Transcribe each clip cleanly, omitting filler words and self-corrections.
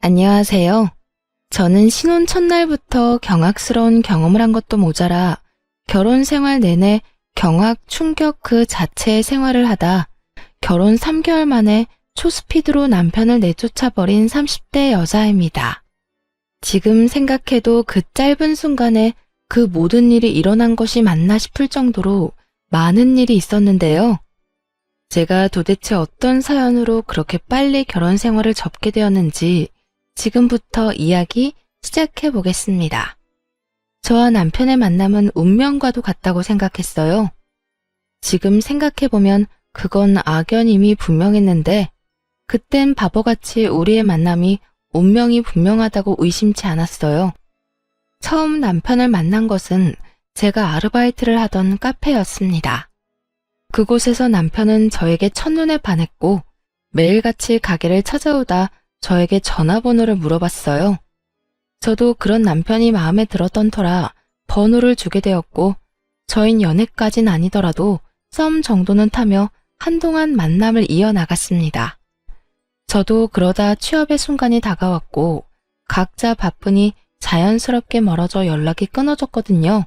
안녕하세요. 저는 신혼 첫날부터 경악스러운 경험을 한 것도 모자라 결혼 생활 내내 경악, 충격 그 자체의 생활을 하다 결혼 3개월 만에 초스피드로 남편을 내쫓아버린 30대 여자입니다. 지금 생각해도 그 짧은 순간에 그 모든 일이 일어난 것이 맞나 싶을 정도로 많은 일이 있었는데요. 제가 도대체 어떤 사연으로 그렇게 빨리 결혼 생활을 접게 되었는지 지금부터 이야기 시작해 보겠습니다. 저와 남편의 만남은 운명과도 같다고 생각했어요. 지금 생각해 보면 그건 악연임이 분명했는데 그땐 바보같이 우리의 만남이 운명이 분명하다고 의심치 않았어요. 처음 남편을 만난 것은 제가 아르바이트를 하던 카페였습니다. 그곳에서 남편은 저에게 첫눈에 반했고 매일같이 가게를 찾아오다 저에게 전화번호를 물어봤어요. 저도 그런 남편이 마음에 들었던 터라 번호를 주게 되었고 저흰 연애까진 아니더라도 썸 정도는 타며 한동안 만남을 이어나갔습니다. 저도 그러다 취업의 순간이 다가왔고 각자 바쁘니 자연스럽게 멀어져 연락이 끊어졌거든요.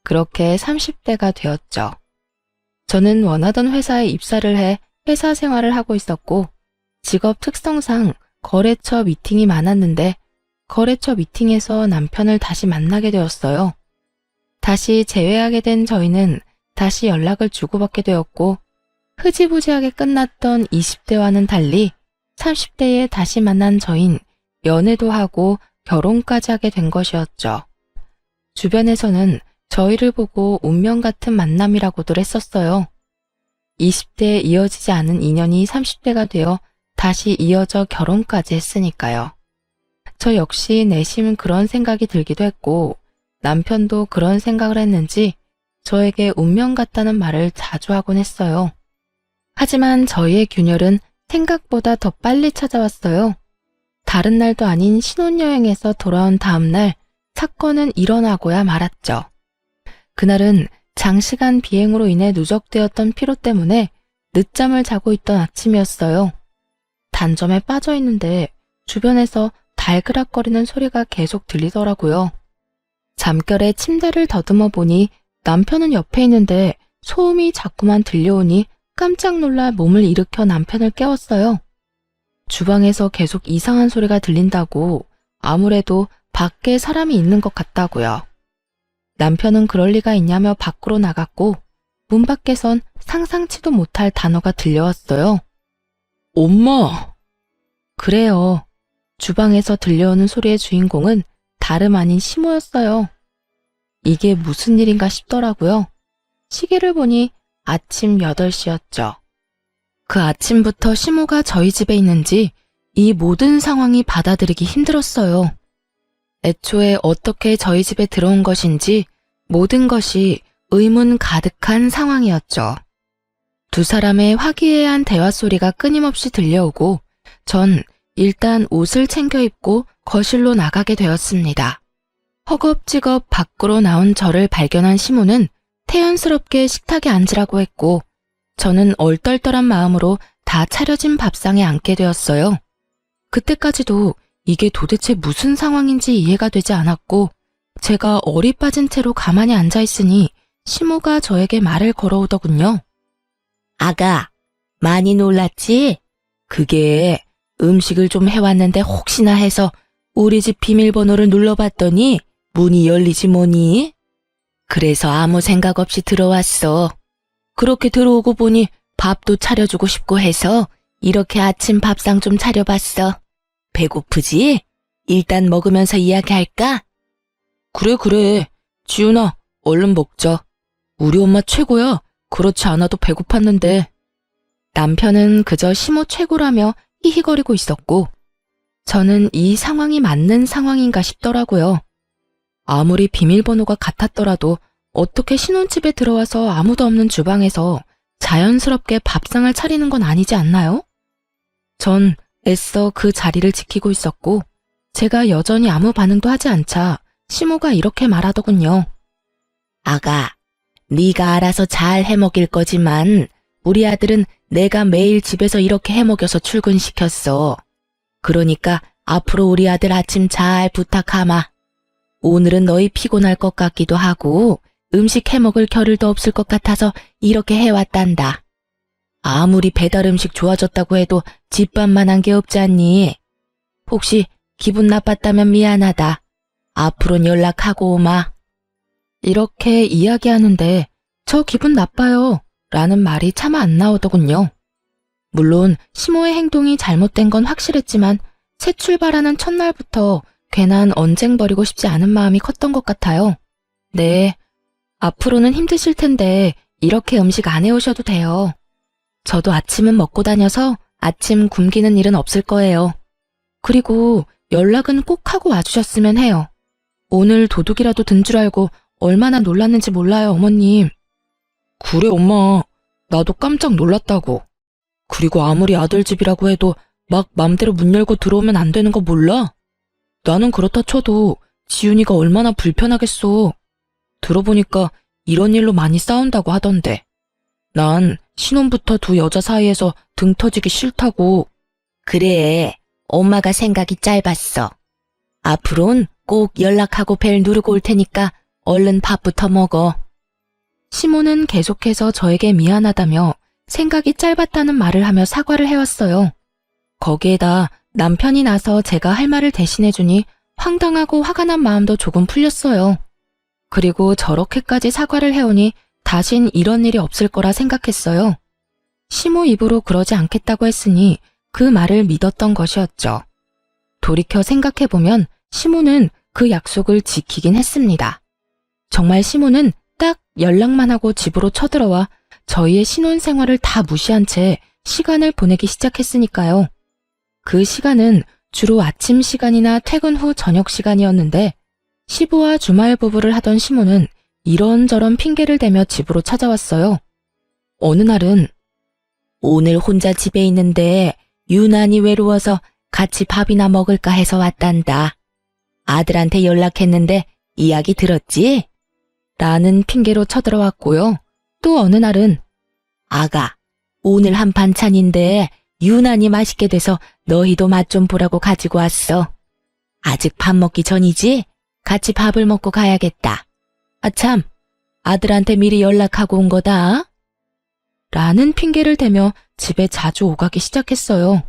그렇게 30대가 되었죠. 저는 원하던 회사에 입사를 해 회사 생활을 하고 있었고 직업 특성상 거래처 미팅이 많았는데 거래처 미팅에서 남편을 다시 만나게 되었어요. 다시 재회하게 된 저희는 다시 연락을 주고받게 되었고 흐지부지하게 끝났던 20대와는 달리 30대에 다시 만난 저흰 연애도 하고 결혼까지 하게 된 것이었죠. 주변에서는 저희를 보고 운명 같은 만남이라고들 했었어요. 20대에 이어지지 않은 인연이 30대가 되어 다시 이어져 결혼까지 했으니까요. 저 역시 내심 그런 생각이 들기도 했고 남편도 그런 생각을 했는지 저에게 운명 같다는 말을 자주 하곤 했어요. 하지만 저희의 균열은 생각보다 더 빨리 찾아왔어요. 다른 날도 아닌 신혼여행에서 돌아온 다음 날 사건은 일어나고야 말았죠. 그날은 장시간 비행으로 인해 누적되었던 피로 때문에 늦잠을 자고 있던 아침이었어요. 단점에 빠져 있는데 주변에서 달그락거리는 소리가 계속 들리더라고요. 잠결에 침대를 더듬어 보니 남편은 옆에 있는데 소음이 자꾸만 들려오니 깜짝 놀라 몸을 일으켜 남편을 깨웠어요. 주방에서 계속 이상한 소리가 들린다고 아무래도 밖에 사람이 있는 것 같다고요. 남편은 그럴 리가 있냐며 밖으로 나갔고 문 밖에선 상상치도 못할 단어가 들려왔어요. 엄마! 그래요. 주방에서 들려오는 소리의 주인공은 다름 아닌 시모였어요. 이게 무슨 일인가 싶더라고요. 시계를 보니 아침 8시였죠. 그 아침부터 시모가 저희 집에 있는지 이 모든 상황이 받아들이기 힘들었어요. 애초에 어떻게 저희 집에 들어온 것인지 모든 것이 의문 가득한 상황이었죠. 두 사람의 화기애애한 대화 소리가 끊임없이 들려오고 전 일단 옷을 챙겨 입고 거실로 나가게 되었습니다. 허겁지겁 밖으로 나온 저를 발견한 시모는 태연스럽게 식탁에 앉으라고 했고 저는 얼떨떨한 마음으로 다 차려진 밥상에 앉게 되었어요. 그때까지도 이게 도대체 무슨 상황인지 이해가 되지 않았고 제가 얼이 빠진 채로 가만히 앉아있으니 시모가 저에게 말을 걸어오더군요. 아가, 많이 놀랐지? 그게 음식을 좀 해왔는데 혹시나 해서 우리 집 비밀번호를 눌러봤더니 문이 열리지 뭐니? 그래서 아무 생각 없이 들어왔어. 그렇게 들어오고 보니 밥도 차려주고 싶고 해서 이렇게 아침 밥상 좀 차려봤어. 배고프지? 일단 먹으면서 이야기할까? 그래. 지훈아, 얼른 먹자. 우리 엄마 최고야. 그렇지 않아도 배고팠는데. 남편은 그저 시모 최고라며 히히거리고 있었고 저는 이 상황이 맞는 상황인가 싶더라고요. 아무리 비밀번호가 같았더라도 어떻게 신혼집에 들어와서 아무도 없는 주방에서 자연스럽게 밥상을 차리는 건 아니지 않나요? 전 애써 그 자리를 지키고 있었고 제가 여전히 아무 반응도 하지 않자 시모가 이렇게 말하더군요. 아가, 네가 알아서 잘 해먹일 거지만 우리 아들은 내가 매일 집에서 이렇게 해먹여서 출근시켰어. 그러니까 앞으로 우리 아들 아침 잘 부탁하마. 오늘은 너희 피곤할 것 같기도 하고 음식 해먹을 겨를도 없을 것 같아서 이렇게 해왔단다. 아무리 배달 음식 좋아졌다고 해도 집밥만한 게 없지 않니? 혹시 기분 나빴다면 미안하다. 앞으론 연락하고 오마. 이렇게 이야기하는데 저 기분 나빠요 라는 말이 차마 안 나오더군요. 물론 시모의 행동이 잘못된 건 확실했지만 새 출발하는 첫날부터 괜한 언쟁 벌이고 싶지 않은 마음이 컸던 것 같아요. 네, 앞으로는 힘드실 텐데 이렇게 음식 안 해오셔도 돼요. 저도 아침은 먹고 다녀서 아침 굶기는 일은 없을 거예요. 그리고 연락은 꼭 하고 와주셨으면 해요. 오늘 도둑이라도 든 줄 알고 얼마나 놀랐는지 몰라요, 어머님. 그래, 엄마. 나도 깜짝 놀랐다고. 그리고 아무리 아들 집이라고 해도 막 맘대로 문 열고 들어오면 안 되는 거 몰라? 나는 그렇다 쳐도 지훈이가 얼마나 불편하겠어. 들어보니까 이런 일로 많이 싸운다고 하던데. 난 신혼부터 두 여자 사이에서 등 터지기 싫다고. 그래, 엄마가 생각이 짧았어. 앞으론 꼭 연락하고 벨 누르고 올 테니까 얼른 밥부터 먹어. 시모는 계속해서 저에게 미안하다며 생각이 짧았다는 말을 하며 사과를 해왔어요. 거기에다 남편이 나서 제가 할 말을 대신해주니 황당하고 화가 난 마음도 조금 풀렸어요. 그리고 저렇게까지 사과를 해오니 다신 이런 일이 없을 거라 생각했어요. 시모 입으로 그러지 않겠다고 했으니 그 말을 믿었던 것이었죠. 돌이켜 생각해보면 시모는 그 약속을 지키긴 했습니다. 정말 시모는 딱 연락만 하고 집으로 쳐들어와 저희의 신혼생활을 다 무시한 채 시간을 보내기 시작했으니까요. 그 시간은 주로 아침 시간이나 퇴근 후 저녁 시간이었는데 시부와 주말 부부를 하던 시모는 이런저런 핑계를 대며 집으로 찾아왔어요. 어느 날은 오늘 혼자 집에 있는데 유난히 외로워서 같이 밥이나 먹을까 해서 왔단다. 아들한테 연락했는데 이야기 들었지? 라는 핑계로 쳐들어왔고요. 또 어느 날은 아가, 오늘 한 반찬인데 유난히 맛있게 돼서 너희도 맛 좀 보라고 가지고 왔어. 아직 밥 먹기 전이지? 같이 밥을 먹고 가야겠다. 아참, 아들한테 미리 연락하고 온 거다. 라는 핑계를 대며 집에 자주 오가기 시작했어요.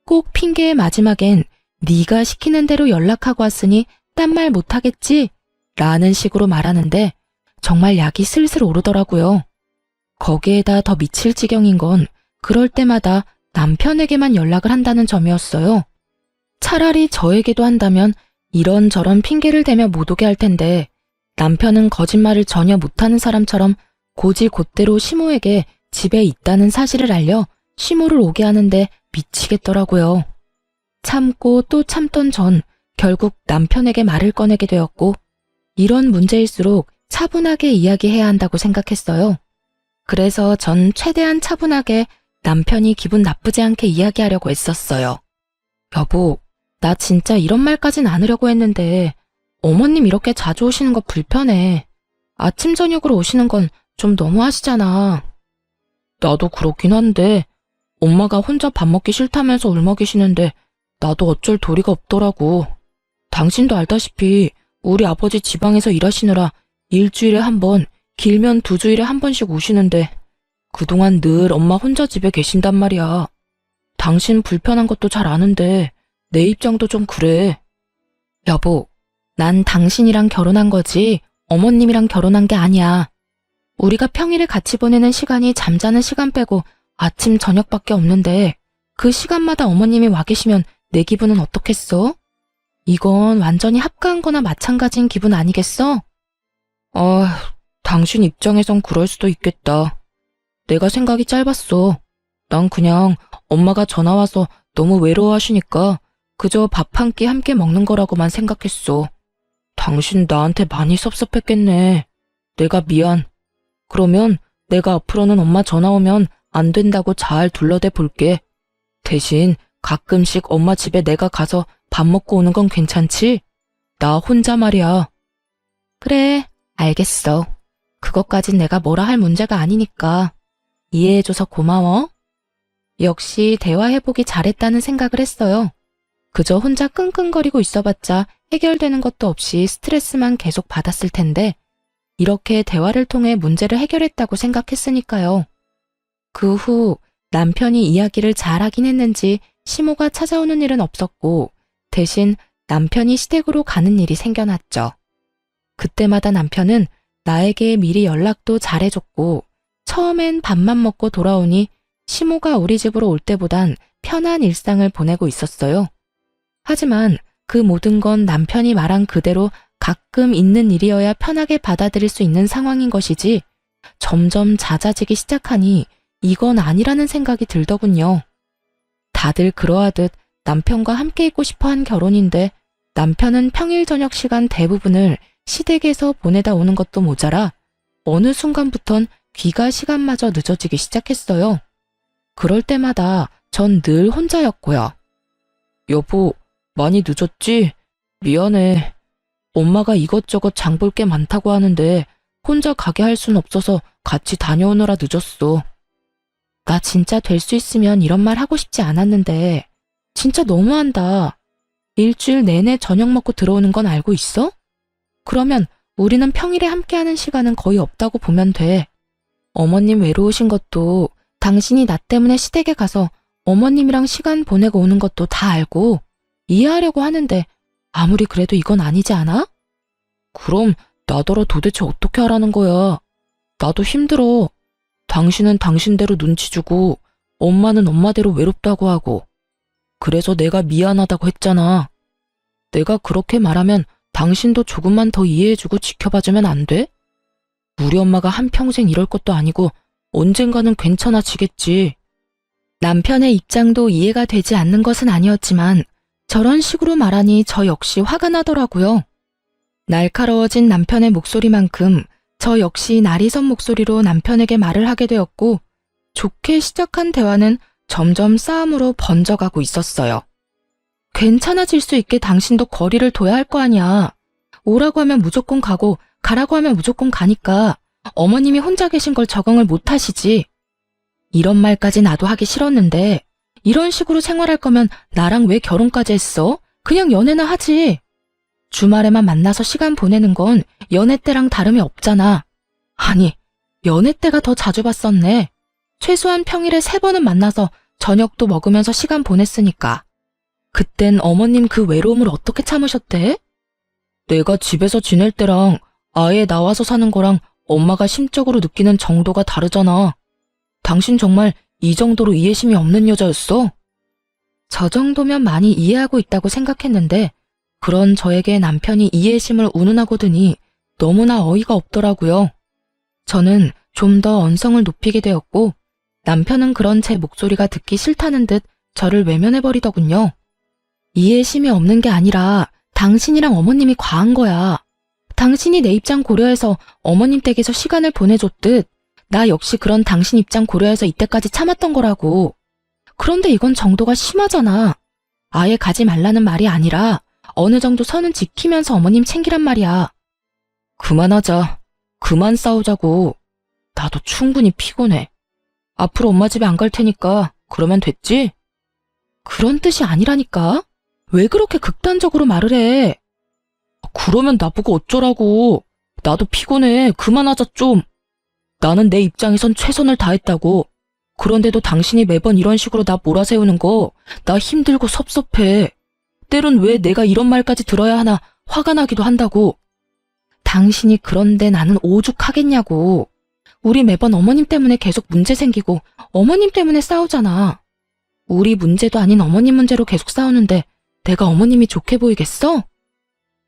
꼭 핑계의 마지막엔 네가 시키는 대로 연락하고 왔으니 딴 말 못하겠지? 라는 식으로 말하는데 정말 약이 슬슬 오르더라고요. 거기에다 더 미칠 지경인 건 그럴 때마다 남편에게만 연락을 한다는 점이었어요. 차라리 저에게도 한다면 이런저런 핑계를 대며 못 오게 할 텐데 남편은 거짓말을 전혀 못하는 사람처럼 고지곧대로 시모에게 집에 있다는 사실을 알려 시모를 오게 하는데 미치겠더라고요. 참고 또 참던 전 결국 남편에게 말을 꺼내게 되었고 이런 문제일수록 차분하게 이야기해야 한다고 생각했어요. 그래서 전 최대한 차분하게 남편이 기분 나쁘지 않게 이야기하려고 애썼어요. 여보, 나 진짜 이런 말까진 않으려고 했는데 어머님 이렇게 자주 오시는 거 불편해. 아침 저녁으로 오시는 건 좀 너무하시잖아. 나도 그렇긴 한데 엄마가 혼자 밥 먹기 싫다면서 울먹이시는데 나도 어쩔 도리가 없더라고. 당신도 알다시피 우리 아버지 지방에서 일하시느라 일주일에 한 번, 길면 2주일에 한 번씩 오시는데 그동안 늘 엄마 혼자 집에 계신단 말이야. 당신 불편한 것도 잘 아는데 내 입장도 좀 그래. 여보, 난 당신이랑 결혼한 거지 어머님이랑 결혼한 게 아니야. 우리가 평일에 같이 보내는 시간이 잠자는 시간 빼고 아침 저녁밖에 없는데 그 시간마다 어머님이 와 계시면 내 기분은 어떻겠어? 이건 완전히 합가한 거나 마찬가지인 기분 아니겠어? 당신 입장에선 그럴 수도 있겠다. 내가 생각이 짧았어. 난 그냥 엄마가 전화 와서 너무 외로워하시니까 그저 밥 한 끼 함께 먹는 거라고만 생각했어. 당신 나한테 많이 섭섭했겠네. 내가 미안. 그러면 내가 앞으로는 엄마 전화 오면 안 된다고 잘 둘러대 볼게. 대신 가끔씩 엄마 집에 내가 가서 밥 먹고 오는 건 괜찮지? 나 혼자 말이야. 그래, 알겠어. 그것까진 내가 뭐라 할 문제가 아니니까. 이해해줘서 고마워. 역시 대화해보기 잘했다는 생각을 했어요. 그저 혼자 끙끙거리고 있어봤자 해결되는 것도 없이 스트레스만 계속 받았을 텐데 이렇게 대화를 통해 문제를 해결했다고 생각했으니까요. 그 후 남편이 이야기를 잘하긴 했는지 시모가 찾아오는 일은 없었고 대신 남편이 시댁으로 가는 일이 생겨났죠. 그때마다 남편은 나에게 미리 연락도 잘해줬고 처음엔 밥만 먹고 돌아오니 시모가 우리 집으로 올 때보단 편한 일상을 보내고 있었어요. 하지만 그 모든 건 남편이 말한 그대로 가끔 있는 일이어야 편하게 받아들일 수 있는 상황인 것이지 점점 잦아지기 시작하니 이건 아니라는 생각이 들더군요. 다들 그러하듯 남편과 함께 있고 싶어 한 결혼인데 남편은 평일 저녁 시간 대부분을 시댁에서 보내다 오는 것도 모자라 어느 순간부턴 귀가 시간마저 늦어지기 시작했어요. 그럴 때마다 전 늘 혼자였고요. 여보, 많이 늦었지? 미안해. 엄마가 이것저것 장볼 게 많다고 하는데 혼자 가게 할 순 없어서 같이 다녀오느라 늦었어. 나 진짜 될 수 있으면 이런 말 하고 싶지 않았는데 진짜 너무한다. 일주일 내내 저녁 먹고 들어오는 건 알고 있어? 그러면 우리는 평일에 함께하는 시간은 거의 없다고 보면 돼. 어머님 외로우신 것도 당신이 나 때문에 시댁에 가서 어머님이랑 시간 보내고 오는 것도 다 알고 이해하려고 하는데 아무리 그래도 이건 아니지 않아? 그럼 나더러 도대체 어떻게 하라는 거야? 나도 힘들어. 당신은 당신대로 눈치 주고 엄마는 엄마대로 외롭다고 하고 그래서 내가 미안하다고 했잖아. 내가 그렇게 말하면 당신도 조금만 더 이해해주고 지켜봐주면 안 돼? 우리 엄마가 한평생 이럴 것도 아니고 언젠가는 괜찮아지겠지. 남편의 입장도 이해가 되지 않는 것은 아니었지만 저런 식으로 말하니 저 역시 화가 나더라고요. 날카로워진 남편의 목소리만큼 저 역시 날이 선 목소리로 남편에게 말을 하게 되었고 좋게 시작한 대화는 점점 싸움으로 번져가고 있었어요. 괜찮아질 수 있게 당신도 거리를 둬야 할 거 아니야. 오라고 하면 무조건 가고 가라고 하면 무조건 가니까 어머님이 혼자 계신 걸 적응을 못 하시지. 이런 말까지 나도 하기 싫었는데 이런 식으로 생활할 거면 나랑 왜 결혼까지 했어? 그냥 연애나 하지. 주말에만 만나서 시간 보내는 건 연애 때랑 다름이 없잖아. 아니, 연애 때가 더 자주 봤었네. 최소한 평일에 3번은 만나서 저녁도 먹으면서 시간 보냈으니까. 그땐 어머님 그 외로움을 어떻게 참으셨대? 내가 집에서 지낼 때랑 아예 나와서 사는 거랑 엄마가 심적으로 느끼는 정도가 다르잖아. 당신 정말 이 정도로 이해심이 없는 여자였어? 저 정도면 많이 이해하고 있다고 생각했는데 그런 저에게 남편이 이해심을 운운하고 드니 너무나 어이가 없더라고요. 저는 좀 더 언성을 높이게 되었고 남편은 그런 제 목소리가 듣기 싫다는 듯 저를 외면해버리더군요. 이해심이 없는 게 아니라 당신이랑 어머님이 과한 거야. 당신이 내 입장 고려해서 어머님 댁에서 시간을 보내줬듯 나 역시 그런 당신 입장 고려해서 이때까지 참았던 거라고. 그런데 이건 정도가 심하잖아. 아예 가지 말라는 말이 아니라 어느 정도 선은 지키면서 어머님 챙기란 말이야. 그만하자. 그만 싸우자고. 나도 충분히 피곤해. 앞으로 엄마 집에 안 갈 테니까 그러면 됐지? 그런 뜻이 아니라니까. 왜 그렇게 극단적으로 말을 해? 그러면 나보고 어쩌라고. 나도 피곤해. 그만하자 좀. 나는 내 입장에선 최선을 다했다고. 그런데도 당신이 매번 이런 식으로 나 몰아세우는 거 나 힘들고 섭섭해. 때론 왜 내가 이런 말까지 들어야 하나 화가 나기도 한다고. 당신이 그런데 나는 오죽하겠냐고. 우리 매번 어머님 때문에 계속 문제 생기고 어머님 때문에 싸우잖아. 우리 문제도 아닌 어머님 문제로 계속 싸우는데 내가 어머님이 좋게 보이겠어?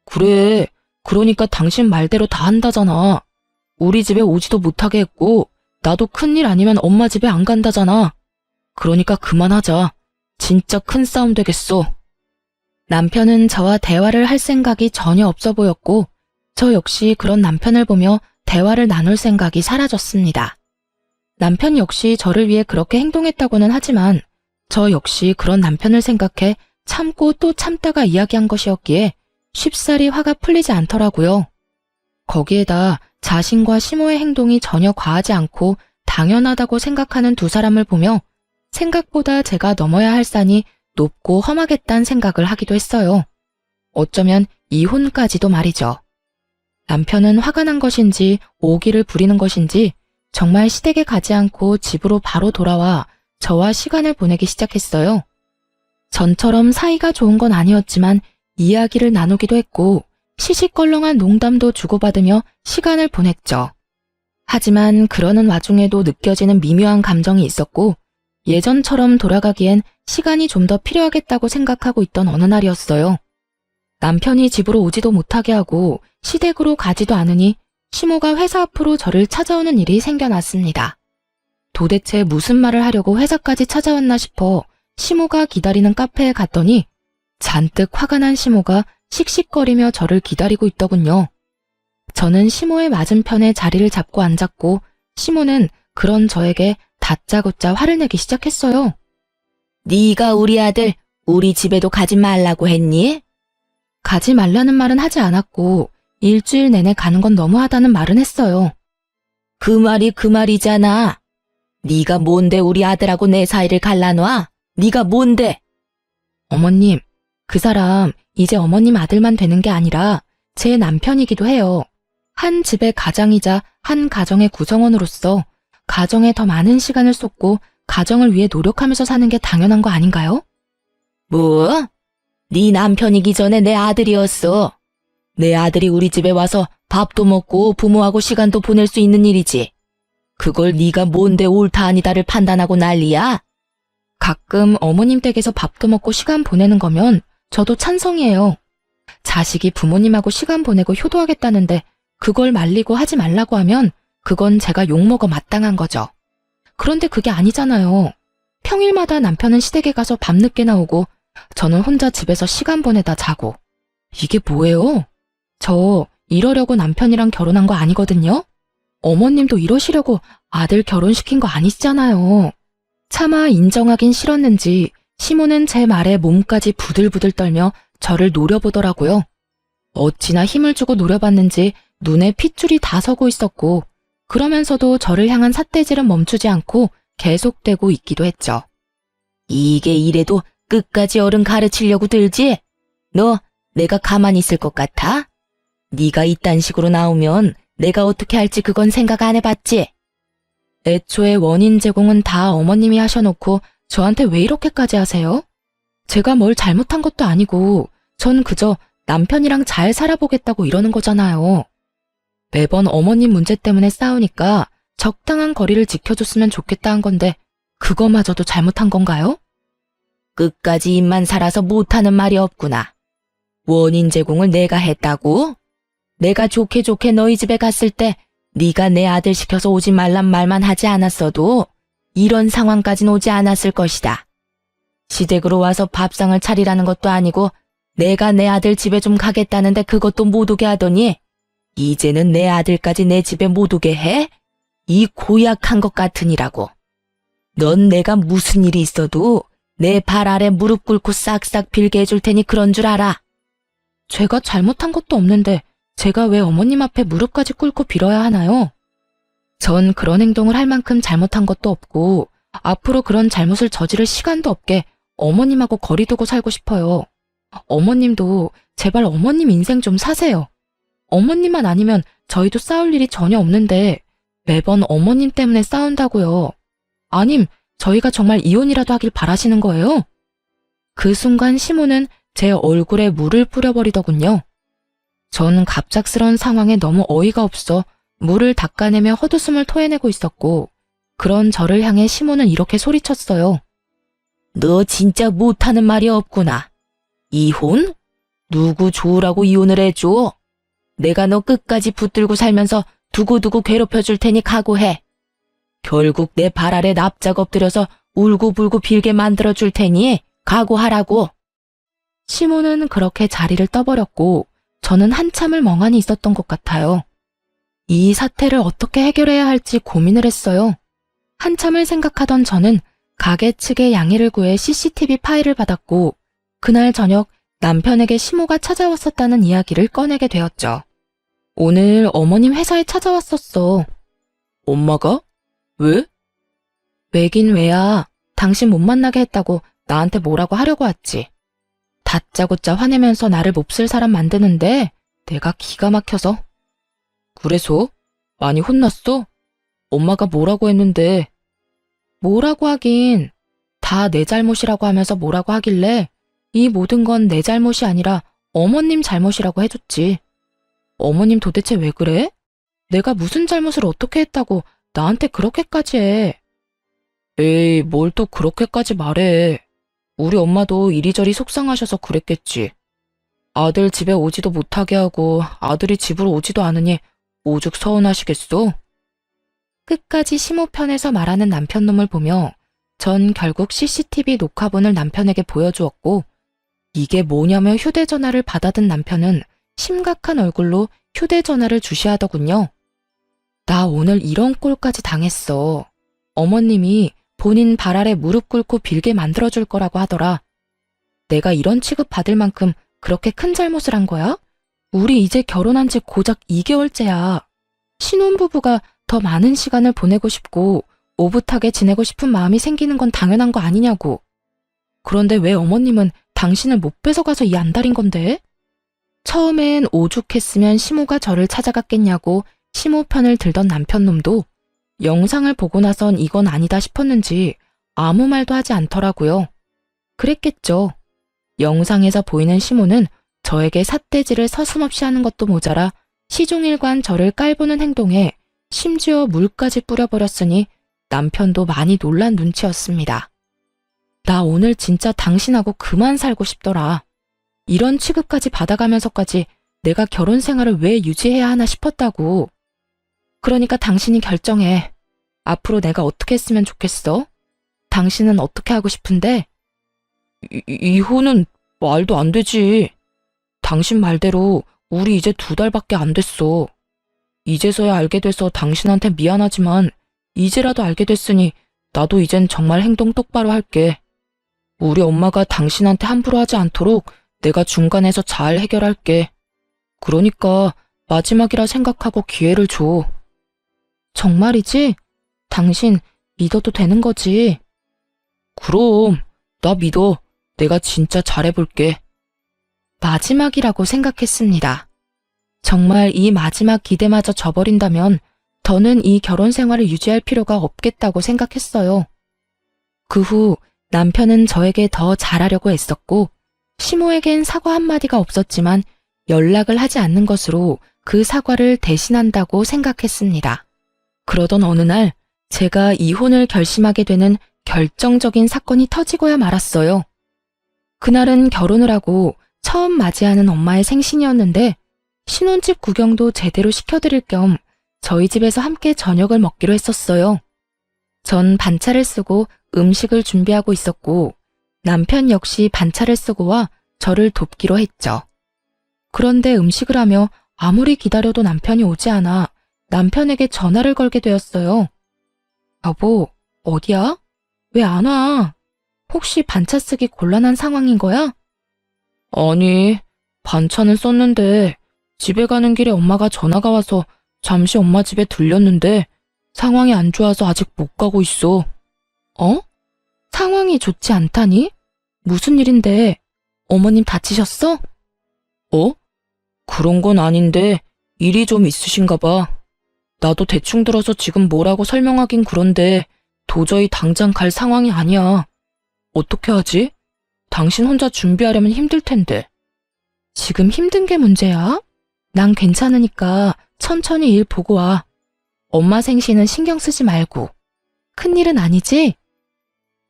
그래. 그러니까 당신 말대로 다 한다잖아. 우리 집에 오지도 못하게 했고 나도 큰일 아니면 엄마 집에 안 간다잖아. 그러니까 그만하자. 진짜 큰 싸움 되겠어. 남편은 저와 대화를 할 생각이 전혀 없어 보였고 저 역시 그런 남편을 보며 대화를 나눌 생각이 사라졌습니다. 남편 역시 저를 위해 그렇게 행동했다고는 하지만 저 역시 그런 남편을 생각해 참고 또 참다가 이야기한 것이었기에 쉽사리 화가 풀리지 않더라고요. 거기에다 자신과 시모의 행동이 전혀 과하지 않고 당연하다고 생각하는 두 사람을 보며 생각보다 제가 넘어야 할 산이 높고 험하겠다는 생각을 하기도 했어요. 어쩌면 이혼까지도 말이죠. 남편은 화가 난 것인지 오기를 부리는 것인지 정말 시댁에 가지 않고 집으로 바로 돌아와 저와 시간을 보내기 시작했어요. 전처럼 사이가 좋은 건 아니었지만 이야기를 나누기도 했고 시시껄렁한 농담도 주고받으며 시간을 보냈죠. 하지만 그러는 와중에도 느껴지는 미묘한 감정이 있었고 예전처럼 돌아가기엔 시간이 좀 더 필요하겠다고 생각하고 있던 어느 날이었어요. 남편이 집으로 오지도 못하게 하고 시댁으로 가지도 않으니 시모가 회사 앞으로 저를 찾아오는 일이 생겨났습니다. 도대체 무슨 말을 하려고 회사까지 찾아왔나 싶어 시모가 기다리는 카페에 갔더니 잔뜩 화가 난 시모가 씩씩거리며 저를 기다리고 있더군요. 저는 시모의 맞은편에 자리를 잡고 앉았고 시모는 그런 저에게 다짜고짜 화를 내기 시작했어요. 네가 우리 아들 우리 집에도 가지 말라고 했니? 가지 말라는 말은 하지 않았고 일주일 내내 가는 건 너무하다는 말은 했어요. 그 말이 그 말이잖아. 네가 뭔데 우리 아들하고 내 사이를 갈라놔? 네가 뭔데? 어머님, 그 사람 이제 어머님 아들만 되는 게 아니라 제 남편이기도 해요. 한 집의 가장이자 한 가정의 구성원으로서 가정에 더 많은 시간을 쏟고 가정을 위해 노력하면서 사는 게 당연한 거 아닌가요? 뭐? 네 남편이기 전에 내 아들이었어. 내 아들이 우리 집에 와서 밥도 먹고 부모하고 시간도 보낼 수 있는 일이지. 그걸 네가 뭔데 옳다 아니다를 판단하고 난리야? 가끔 어머님 댁에서 밥도 먹고 시간 보내는 거면 저도 찬성이에요. 자식이 부모님하고 시간 보내고 효도하겠다는데 그걸 말리고 하지 말라고 하면 그건 제가 욕먹어 마땅한 거죠. 그런데 그게 아니잖아요. 평일마다 남편은 시댁에 가서 밤늦게 나오고 저는 혼자 집에서 시간 보내다 자고. 이게 뭐예요? 저 이러려고 남편이랑 결혼한 거 아니거든요? 어머님도 이러시려고 아들 결혼시킨 거 아니시잖아요. 차마 인정하긴 싫었는지 시모는 제 말에 몸까지 부들부들 떨며 저를 노려보더라고요. 어찌나 힘을 주고 노려봤는지 눈에 핏줄이 다 서고 있었고 그러면서도 저를 향한 삿대질은 멈추지 않고 계속되고 있기도 했죠. 이게 이래도 끝까지 어른 가르치려고 들지? 너 내가 가만히 있을 것 같아? 네가 이딴 식으로 나오면 내가 어떻게 할지 그건 생각 안 해봤지? 애초에 원인 제공은 다 어머님이 하셔놓고 저한테 왜 이렇게까지 하세요? 제가 뭘 잘못한 것도 아니고 전 그저 남편이랑 잘 살아보겠다고 이러는 거잖아요. 매번 어머님 문제 때문에 싸우니까 적당한 거리를 지켜줬으면 좋겠다 한 건데 그거마저도 잘못한 건가요? 끝까지 입만 살아서 못하는 말이 없구나. 원인 제공을 내가 했다고? 내가 좋게 좋게 너희 집에 갔을 때 네가 내 아들 시켜서 오지 말란 말만 하지 않았어도 이런 상황까진 오지 않았을 것이다. 시댁으로 와서 밥상을 차리라는 것도 아니고 내가 내 아들 집에 좀 가겠다는데 그것도 못 오게 하더니 이제는 내 아들까지 내 집에 못 오게 해? 이 고약한 것 같으니라고. 넌 내가 무슨 일이 있어도 내 발 아래 무릎 꿇고 싹싹 빌게 해줄 테니 그런 줄 알아. 제가 잘못한 것도 없는데 제가 왜 어머님 앞에 무릎까지 꿇고 빌어야 하나요? 전 그런 행동을 할 만큼 잘못한 것도 없고 앞으로 그런 잘못을 저지를 시간도 없게 어머님하고 거리 두고 살고 싶어요. 어머님도 제발 어머님 인생 좀 사세요. 어머님만 아니면 저희도 싸울 일이 전혀 없는데 매번 어머님 때문에 싸운다고요. 아님 저희가 정말 이혼이라도 하길 바라시는 거예요? 그 순간 시모는 제 얼굴에 물을 뿌려버리더군요. 전 갑작스러운 상황에 너무 어이가 없어 물을 닦아내며 헛웃음을 토해내고 있었고 그런 저를 향해 시모는 이렇게 소리쳤어요. 너 진짜 못하는 말이 없구나. 이혼? 누구 좋으라고 이혼을 해줘? 내가 너 끝까지 붙들고 살면서 두고두고 괴롭혀줄 테니 각오해. 결국 내 발 아래 납작 엎드려서 울고불고 빌게 만들어줄 테니 각오하라고. 시모는 그렇게 자리를 떠버렸고 저는 한참을 멍하니 있었던 것 같아요. 이 사태를 어떻게 해결해야 할지 고민을 했어요. 한참을 생각하던 저는 가게 측의 양해를 구해 CCTV 파일을 받았고 그날 저녁 남편에게 시모가 찾아왔었다는 이야기를 꺼내게 되었죠. 오늘 어머님 회사에 찾아왔었어. 엄마가? 왜? 왜긴 왜야. 당신 못 만나게 했다고 나한테 뭐라고 하려고 왔지. 다짜고짜 화내면서 나를 몹쓸 사람 만드는데 내가 기가 막혀서. 그래서? 많이 혼났어? 엄마가 뭐라고 했는데. 뭐라고 하긴. 다 내 잘못이라고 하면서 뭐라고 하길래 이 모든 건 내 잘못이 아니라 어머님 잘못이라고 해줬지. 어머님 도대체 왜 그래? 내가 무슨 잘못을 어떻게 했다고 나한테 그렇게까지 해. 에이, 뭘 또 그렇게까지 말해. 우리 엄마도 이리저리 속상하셔서 그랬겠지. 아들 집에 오지도 못하게 하고 아들이 집으로 오지도 않으니 오죽 서운하시겠어? 끝까지 시모 편에서 말하는 남편놈을 보며 전 결국 CCTV 녹화본을 남편에게 보여주었고, 이게 뭐냐며 휴대전화를 받아든 남편은 심각한 얼굴로 휴대전화를 주시하더군요. 나 오늘 이런 꼴까지 당했어. 어머님이 본인 발 아래 무릎 꿇고 빌게 만들어줄 거라고 하더라. 내가 이런 취급 받을 만큼 그렇게 큰 잘못을 한 거야? 우리 이제 결혼한 지 고작 2개월째야. 신혼부부가 더 많은 시간을 보내고 싶고 오붓하게 지내고 싶은 마음이 생기는 건 당연한 거 아니냐고. 그런데 왜 어머님은 당신을 못 뺏어가서 이 안달인 건데? 처음엔 오죽했으면 시모가 저를 찾아갔겠냐고 시모 편을 들던 남편놈도 영상을 보고 나선 이건 아니다 싶었는지 아무 말도 하지 않더라고요. 그랬겠죠. 영상에서 보이는 시모는 저에게 삿대질을 서슴없이 하는 것도 모자라 시종일관 저를 깔보는 행동에 심지어 물까지 뿌려버렸으니 남편도 많이 놀란 눈치였습니다. 나 오늘 진짜 당신하고 그만 살고 싶더라. 이런 취급까지 받아가면서까지 내가 결혼 생활을 왜 유지해야 하나 싶었다고. 그러니까 당신이 결정해. 앞으로 내가 어떻게 했으면 좋겠어? 당신은 어떻게 하고 싶은데? 이혼은 말도 안 되지. 당신 말대로 우리 이제 2달밖에 안 됐어. 이제서야 알게 돼서 당신한테 미안하지만 이제라도 알게 됐으니 나도 이젠 정말 행동 똑바로 할게. 우리 엄마가 당신한테 함부로 하지 않도록 내가 중간에서 잘 해결할게. 그러니까 마지막이라 생각하고 기회를 줘. 정말이지? 당신 믿어도 되는 거지? 그럼 나 믿어. 내가 진짜 잘해볼게. 마지막이라고 생각했습니다. 정말 이 마지막 기대마저 저버린다면 더는 이 결혼 생활을 유지할 필요가 없겠다고 생각했어요. 그 후 남편은 저에게 더 잘하려고 애썼고 시모에겐 사과 한마디가 없었지만 연락을 하지 않는 것으로 그 사과를 대신한다고 생각했습니다. 그러던 어느 날 제가 이혼을 결심하게 되는 결정적인 사건이 터지고야 말았어요. 그날은 결혼을 하고 처음 맞이하는 엄마의 생신이었는데 신혼집 구경도 제대로 시켜드릴 겸 저희 집에서 함께 저녁을 먹기로 했었어요. 전 반차를 쓰고 음식을 준비하고 있었고 남편 역시 반차를 쓰고 와 저를 돕기로 했죠. 그런데 음식을 하며 아무리 기다려도 남편이 오지 않아 남편에게 전화를 걸게 되었어요. 여보, 어디야? 왜 안 와? 혹시 반차 쓰기 곤란한 상황인 거야? 아니, 반차는 썼는데 집에 가는 길에 엄마가 전화가 와서 잠시 엄마 집에 들렸는데 상황이 안 좋아서 아직 못 가고 있어. 어? 상황이 좋지 않다니? 무슨 일인데? 어머님 다치셨어? 어? 그런 건 아닌데 일이 좀 있으신가 봐. 나도 대충 들어서 지금 뭐라고 설명하긴 그런데 도저히 당장 갈 상황이 아니야. 어떻게 하지? 당신 혼자 준비하려면 힘들 텐데. 지금 힘든 게 문제야? 난 괜찮으니까 천천히 일 보고 와. 엄마 생신은 신경 쓰지 말고. 큰일은 아니지?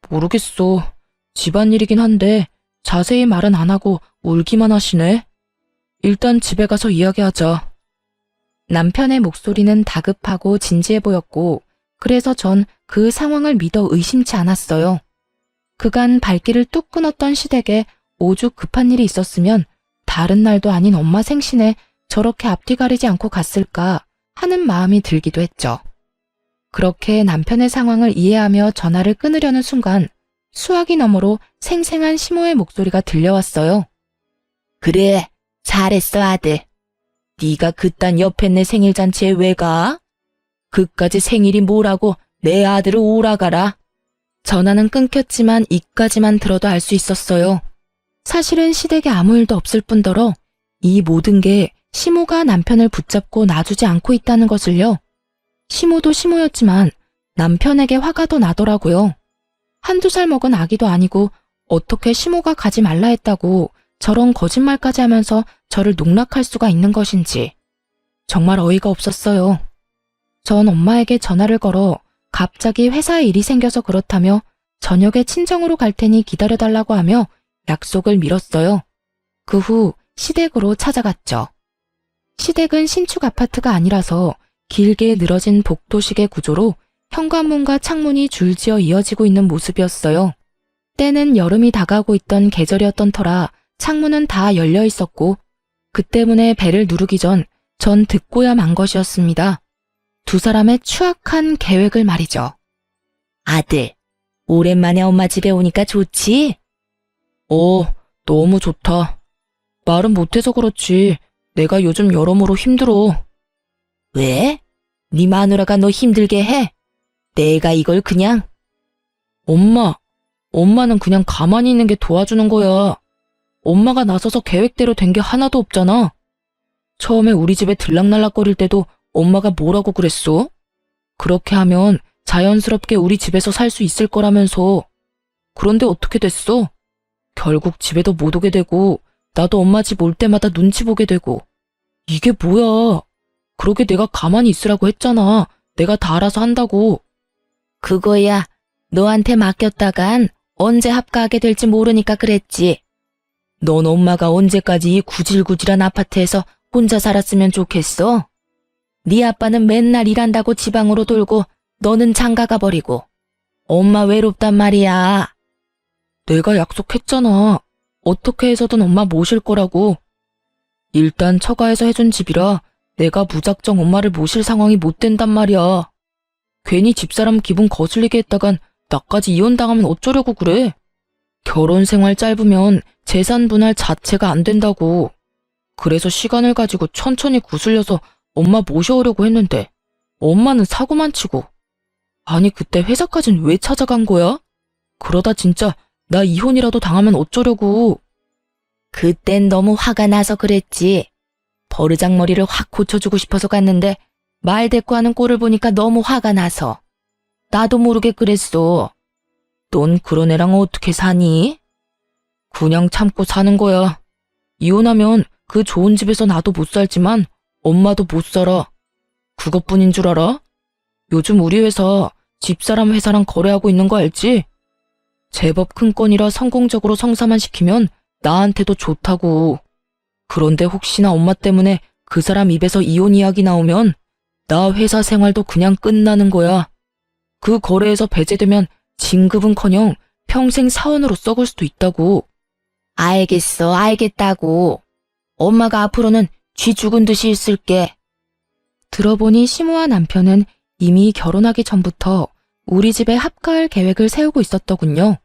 모르겠어. 집안일이긴 한데 자세히 말은 안 하고 울기만 하시네. 일단 집에 가서 이야기하자. 남편의 목소리는 다급하고 진지해 보였고 그래서 전 그 상황을 믿어 의심치 않았어요. 그간 발길을 뚝 끊었던 시댁에 오죽 급한 일이 있었으면 다른 날도 아닌 엄마 생신에 저렇게 앞뒤 가리지 않고 갔을까 하는 마음이 들기도 했죠. 그렇게 남편의 상황을 이해하며 전화를 끊으려는 순간 수화기 너머로 생생한 시모의 목소리가 들려왔어요. 그래, 잘했어 아들. 네가 그딴 옆에 내 생일잔치에 왜 가? 그까지 생일이 뭐라고 내 아들을 오라가라. 전화는 끊겼지만 이까지만 들어도 알 수 있었어요. 사실은 시댁에 아무 일도 없을 뿐더러 이 모든 게 시모가 남편을 붙잡고 놔주지 않고 있다는 것을요. 시모도 시모였지만 남편에게 화가 더 나더라고요. 한두 살 먹은 아기도 아니고 어떻게 시모가 가지 말라 했다고 저런 거짓말까지 하면서 저를 농락할 수가 있는 것인지 정말 어이가 없었어요. 전 엄마에게 전화를 걸어 갑자기 회사에 일이 생겨서 그렇다며 저녁에 친정으로 갈 테니 기다려달라고 하며 약속을 미뤘어요. 그 후 시댁으로 찾아갔죠. 시댁은 신축 아파트가 아니라서 길게 늘어진 복도식의 구조로 현관문과 창문이 줄지어 이어지고 있는 모습이었어요. 때는 여름이 다가오고 있던 계절이었던 터라 창문은 다 열려 있었고 그 때문에 벨을 누르기 전 듣고야 만 것이었습니다. 두 사람의 추악한 계획을 말이죠. 아들, 오랜만에 엄마 집에 오니까 좋지? 너무 좋다. 말은 못해서 그렇지. 내가 요즘 여러모로 힘들어. 왜? 네 마누라가 너 힘들게 해? 내가 이걸 그냥... 엄마는 그냥 가만히 있는 게 도와주는 거야. 엄마가 나서서 계획대로 된 게 하나도 없잖아. 처음에 우리 집에 들락날락거릴 때도 엄마가 뭐라고 그랬어? 그렇게 하면 자연스럽게 우리 집에서 살 수 있을 거라면서. 그런데 어떻게 됐어? 결국 집에도 못 오게 되고 나도 엄마 집 올 때마다 눈치 보게 되고. 이게 뭐야? 그러게 내가 가만히 있으라고 했잖아. 내가 다 알아서 한다고. 그거야. 너한테 맡겼다간 언제 합가하게 될지 모르니까 그랬지. 넌 엄마가 언제까지 이 구질구질한 아파트에서 혼자 살았으면 좋겠어? 네 아빠는 맨날 일한다고 지방으로 돌고 너는 장가가 버리고. 엄마 외롭단 말이야. 내가 약속했잖아. 어떻게 해서든 엄마 모실 거라고. 일단 처가에서 해준 집이라 내가 무작정 엄마를 모실 상황이 못 된단 말이야. 괜히 집사람 기분 거슬리게 했다간 나까지 이혼당하면 어쩌려고 그래. 결혼 생활 짧으면 재산 분할 자체가 안 된다고. 그래서 시간을 가지고 천천히 구슬려서 엄마 모셔오려고 했는데 엄마는 사고만 치고. 아니 그때 회사까진 왜 찾아간 거야? 그러다 진짜 나 이혼이라도 당하면 어쩌려고. 그땐 너무 화가 나서 그랬지. 버르장머리를 확 고쳐주고 싶어서 갔는데 말 대꾸하는 꼴을 보니까 너무 화가 나서. 나도 모르게 그랬어. 넌 그런 애랑 어떻게 사니? 그냥 참고 사는 거야. 이혼하면 그 좋은 집에서 나도 못 살지만 엄마도 못 살아. 그것뿐인 줄 알아? 요즘 우리 회사 집사람 회사랑 거래하고 있는 거 알지? 제법 큰 건이라 성공적으로 성사만 시키면 나한테도 좋다고. 그런데 혹시나 엄마 때문에 그 사람 입에서 이혼 이야기 나오면 나 회사 생활도 그냥 끝나는 거야. 그 거래에서 배제되면 진급은커녕 평생 사원으로 썩을 수도 있다고. 알겠어, 알겠다고. 엄마가 앞으로는 쥐 죽은 듯이 있을게. 들어보니 시모와 남편은 이미 결혼하기 전부터 우리 집에 합가할 계획을 세우고 있었더군요.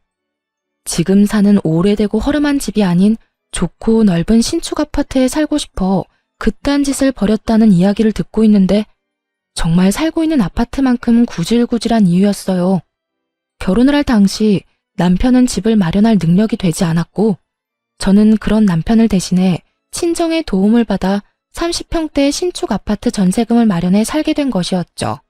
지금 사는 오래되고 허름한 집이 아닌 좋고 넓은 신축 아파트에 살고 싶어 그딴 짓을 벌였다는 이야기를 듣고 있는데 정말 살고 있는 아파트만큼 구질구질한 이유였어요. 결혼을 할 당시 남편은 집을 마련할 능력이 되지 않았고 저는 그런 남편을 대신해 친정의 도움을 받아 30평대 신축 아파트 전세금을 마련해 살게 된 것이었죠.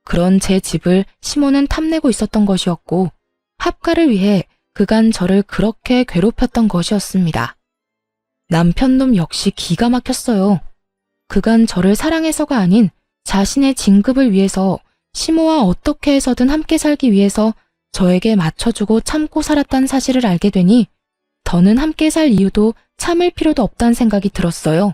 그런 제 집을 시모는 탐내고 있었던 것이었고 합가를 위해 그간 저를 그렇게 괴롭혔던 것이었습니다. 남편놈 역시 기가 막혔어요. 그간 저를 사랑해서가 아닌 자신의 진급을 위해서 시모와 어떻게 해서든 함께 살기 위해서 저에게 맞춰주고 참고 살았다는 사실을 알게 되니 더는 함께 살 이유도 참을 필요도 없다는 생각이 들었어요.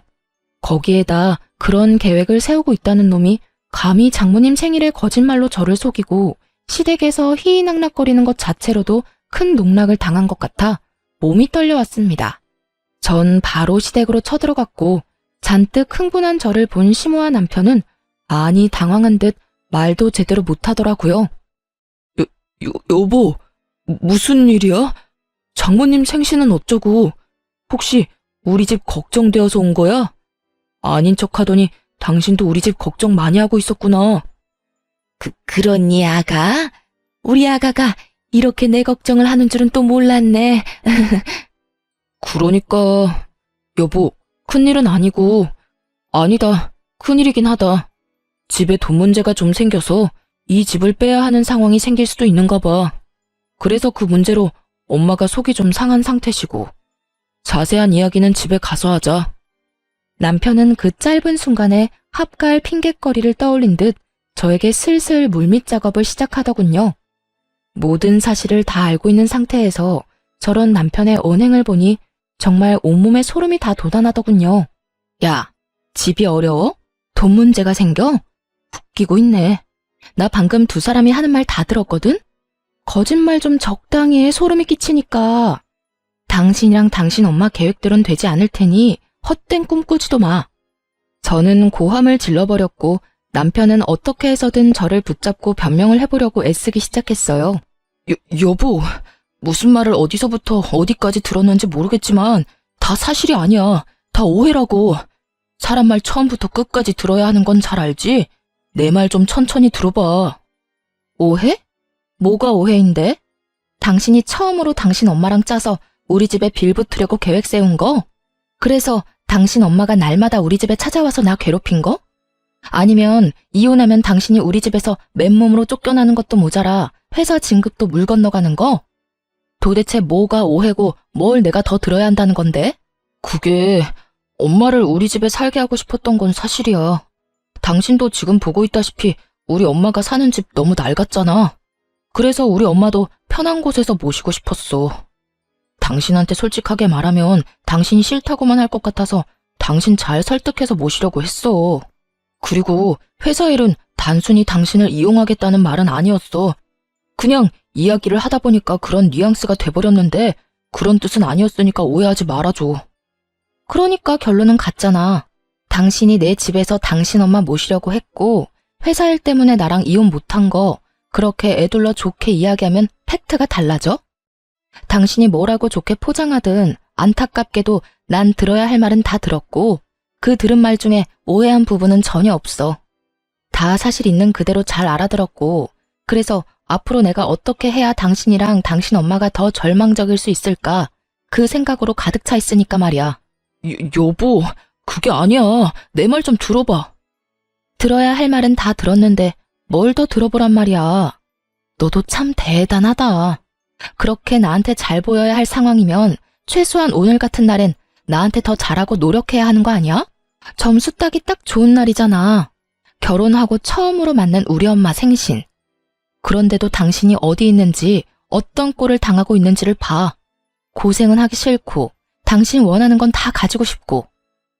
거기에다 그런 계획을 세우고 있다는 놈이 감히 장모님 생일에 거짓말로 저를 속이고 시댁에서 희희낙낙거리는 것 자체로도 큰 농락을 당한 것 같아 몸이 떨려왔습니다. 전 바로 시댁으로 쳐들어갔고 잔뜩 흥분한 저를 본 시모와 남편은 많이 당황한 듯 말도 제대로 못하더라고요. 여보, 무슨 일이야? 장모님 생신은 어쩌고? 혹시 우리 집 걱정되어서 온 거야? 아닌 척하더니 당신도 우리 집 걱정 많이 하고 있었구나. 그러니 아가? 우리 아가가 이렇게 내 걱정을 하는 줄은 또 몰랐네. 그러니까, 여보, 큰일은 아니고, 아니다, 큰일이긴 하다. 집에 돈 문제가 좀 생겨서 이 집을 빼야 하는 상황이 생길 수도 있는가 봐. 그래서 그 문제로 엄마가 속이 좀 상한 상태시고. 자세한 이야기는 집에 가서 하자. 남편은 그 짧은 순간에 합가할 핑곗거리를 떠올린 듯 저에게 슬슬 물밑 작업을 시작하더군요. 모든 사실을 다 알고 있는 상태에서 저런 남편의 언행을 보니 정말 온몸에 소름이 다 돋아나더군요. 야, 집이 어려워? 돈 문제가 생겨? 웃기고 있네. 나 방금 두 사람이 하는 말 다 들었거든? 거짓말 좀 적당히 해, 소름이 끼치니까. 당신이랑 당신 엄마 계획대로는 되지 않을 테니 헛된 꿈 꾸지도 마. 저는 고함을 질러버렸고 남편은 어떻게 해서든 저를 붙잡고 변명을 해보려고 애쓰기 시작했어요. 여보, 무슨 말을 어디서부터 어디까지 들었는지 모르겠지만 다 사실이 아니야. 다 오해라고. 사람 말 처음부터 끝까지 들어야 하는 건 잘 알지? 내 말 좀 천천히 들어봐. 오해? 뭐가 오해인데? 당신이 처음으로 당신 엄마랑 짜서 우리 집에 빌붙으려고 계획 세운 거? 그래서 당신 엄마가 날마다 우리 집에 찾아와서 나 괴롭힌 거? 아니면 이혼하면 당신이 우리 집에서 맨몸으로 쫓겨나는 것도 모자라 회사 진급도 물 건너가는 거? 도대체 뭐가 오해고 뭘 내가 더 들어야 한다는 건데? 그게 엄마를 우리 집에 살게 하고 싶었던 건 사실이야. 당신도 지금 보고 있다시피 우리 엄마가 사는 집 너무 낡았잖아. 그래서 우리 엄마도 편한 곳에서 모시고 싶었어. 당신한테 솔직하게 말하면 당신이 싫다고만 할 것 같아서 당신 잘 설득해서 모시려고 했어. 그리고 회사 일은 단순히 당신을 이용하겠다는 말은 아니었어. 그냥 이야기를 하다 보니까 그런 뉘앙스가 돼버렸는데 그런 뜻은 아니었으니까 오해하지 말아줘. 그러니까 결론은 같잖아. 당신이 내 집에서 당신 엄마 모시려고 했고 회사 일 때문에 나랑 이혼 못한 거 그렇게 애둘러 좋게 이야기하면 팩트가 달라져? 당신이 뭐라고 좋게 포장하든 안타깝게도 난 들어야 할 말은 다 들었고 그 들은 말 중에 오해한 부분은 전혀 없어. 다 사실 있는 그대로 잘 알아들었고 그래서 앞으로 내가 어떻게 해야 당신이랑 당신 엄마가 더 절망적일 수 있을까 그 생각으로 가득 차 있으니까 말이야. 여보, 그게 아니야. 내 말 좀 들어봐. 들어야 할 말은 다 들었는데 뭘 더 들어보란 말이야. 너도 참 대단하다. 그렇게 나한테 잘 보여야 할 상황이면 최소한 오늘 같은 날엔 나한테 더 잘하고 노력해야 하는 거 아니야? 점수 따기 딱 좋은 날이잖아. 결혼하고 처음으로 만난 우리 엄마 생신. 그런데도 당신이 어디 있는지 어떤 꼴을 당하고 있는지를 봐. 고생은 하기 싫고 당신 원하는 건 다 가지고 싶고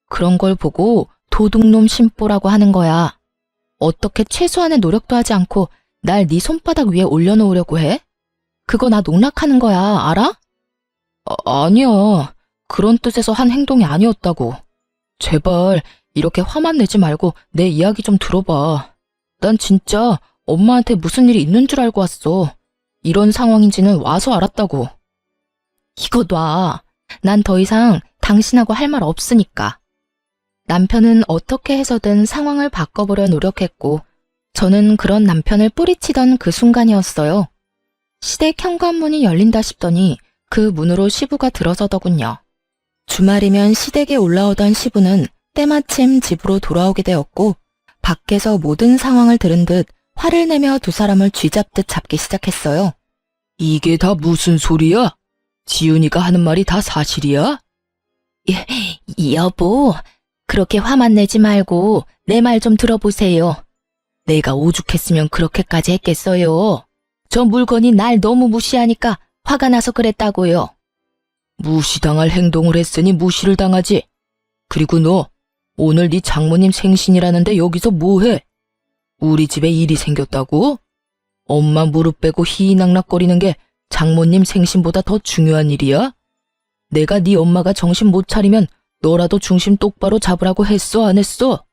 그런 걸 보고 도둑놈 심보라고 하는 거야. 어떻게 최소한의 노력도 하지 않고 날 네 손바닥 위에 올려놓으려고 해? 그거 나 농락하는 거야, 알아? 아니야. 그런 뜻에서 한 행동이 아니었다고. 제발 이렇게 화만 내지 말고 내 이야기 좀 들어봐. 난 진짜 엄마한테 무슨 일이 있는 줄 알고 왔어. 이런 상황인지는 와서 알았다고. 이거 놔. 난 더 이상 당신하고 할 말 없으니까. 남편은 어떻게 해서든 상황을 바꿔보려 노력했고 저는 그런 남편을 뿌리치던 그 순간이었어요. 시댁 현관문이 열린다 싶더니 그 문으로 시부가 들어서더군요. 주말이면 시댁에 올라오던 시부는 때마침 집으로 돌아오게 되었고 밖에서 모든 상황을 들은 듯 화를 내며 두 사람을 쥐잡듯 잡기 시작했어요. 이게 다 무슨 소리야? 지은이가 하는 말이 다 사실이야? 여보, 그렇게 화만 내지 말고 내 말 좀 들어보세요. 내가 오죽했으면 그렇게까지 했겠어요. 저 물건이 날 너무 무시하니까 화가 나서 그랬다고요. 무시당할 행동을 했으니 무시를 당하지. 그리고 너 오늘 네 장모님 생신이라는데 여기서 뭐해? 우리 집에 일이 생겼다고? 엄마 무릎 빼고 희희낙낙거리는 게 장모님 생신보다 더 중요한 일이야? 내가 네 엄마가 정신 못 차리면 너라도 중심 똑바로 잡으라고 했어, 안 했어?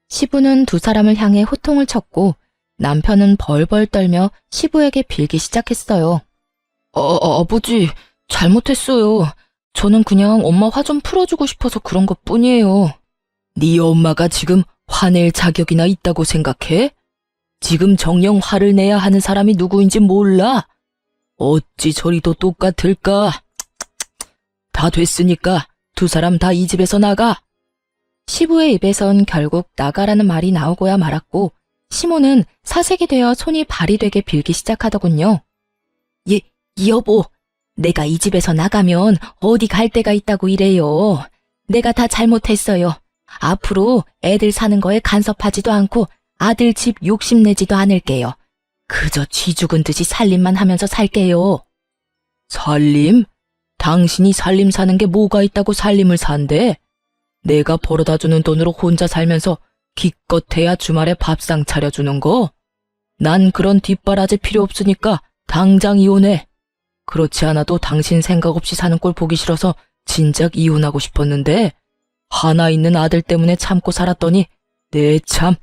시부는 두 사람을 향해 호통을 쳤고 남편은 벌벌 떨며 시부에게 빌기 시작했어요. 아버지, 잘못했어요. 저는 그냥 엄마 화 좀 풀어주고 싶어서 그런 것뿐이에요. 네 엄마가 지금 화낼 자격이나 있다고 생각해? 지금 정녕 화를 내야 하는 사람이 누구인지 몰라? 어찌 저리도 똑같을까? 다 됐으니까 두 사람 다 이 집에서 나가. 시부의 입에선 결국 나가라는 말이 나오고야 말았고 시모는 사색이 되어 손이 발이 되게 빌기 시작하더군요. 여보, 내가 이 집에서 나가면 어디 갈 데가 있다고 이래요. 내가 다 잘못했어요. 앞으로 애들 사는 거에 간섭하지도 않고 아들 집 욕심내지도 않을게요. 그저 쥐 죽은 듯이 살림만 하면서 살게요. 살림? 당신이 살림 사는 게 뭐가 있다고 살림을 산대? 내가 벌어다 주는 돈으로 혼자 살면서 기껏해야 주말에 밥상 차려주는 거? 난 그런 뒷바라지 필요 없으니까 당장 이혼해. 그렇지 않아도 당신 생각 없이 사는 꼴 보기 싫어서 진작 이혼하고 싶었는데 하나 있는 아들 때문에 참고 살았더니 내 참,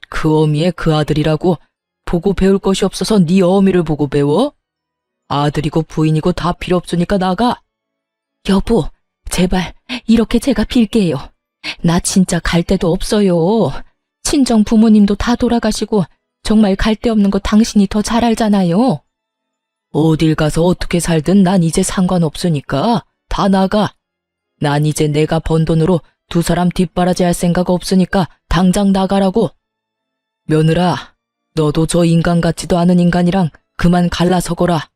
그 어미의 그 아들이라고 보고 배울 것이 없어서 네 어미를 보고 배워? 아들이고 부인이고 다 필요 없으니까 나가. 여보, 제발 이렇게 제가 빌게요. 나 진짜 갈 데도 없어요. 친정 부모님도 다 돌아가시고 정말 갈 데 없는 거 당신이 더 잘 알잖아요. 어딜 가서 어떻게 살든 난 이제 상관없으니까 다 나가. 난 이제 내가 번 돈으로 두 사람 뒷바라지 할 생각 없으니까 당장 나가라고. 며느라, 너도 저 인간 같지도 않은 인간이랑 그만 갈라서거라.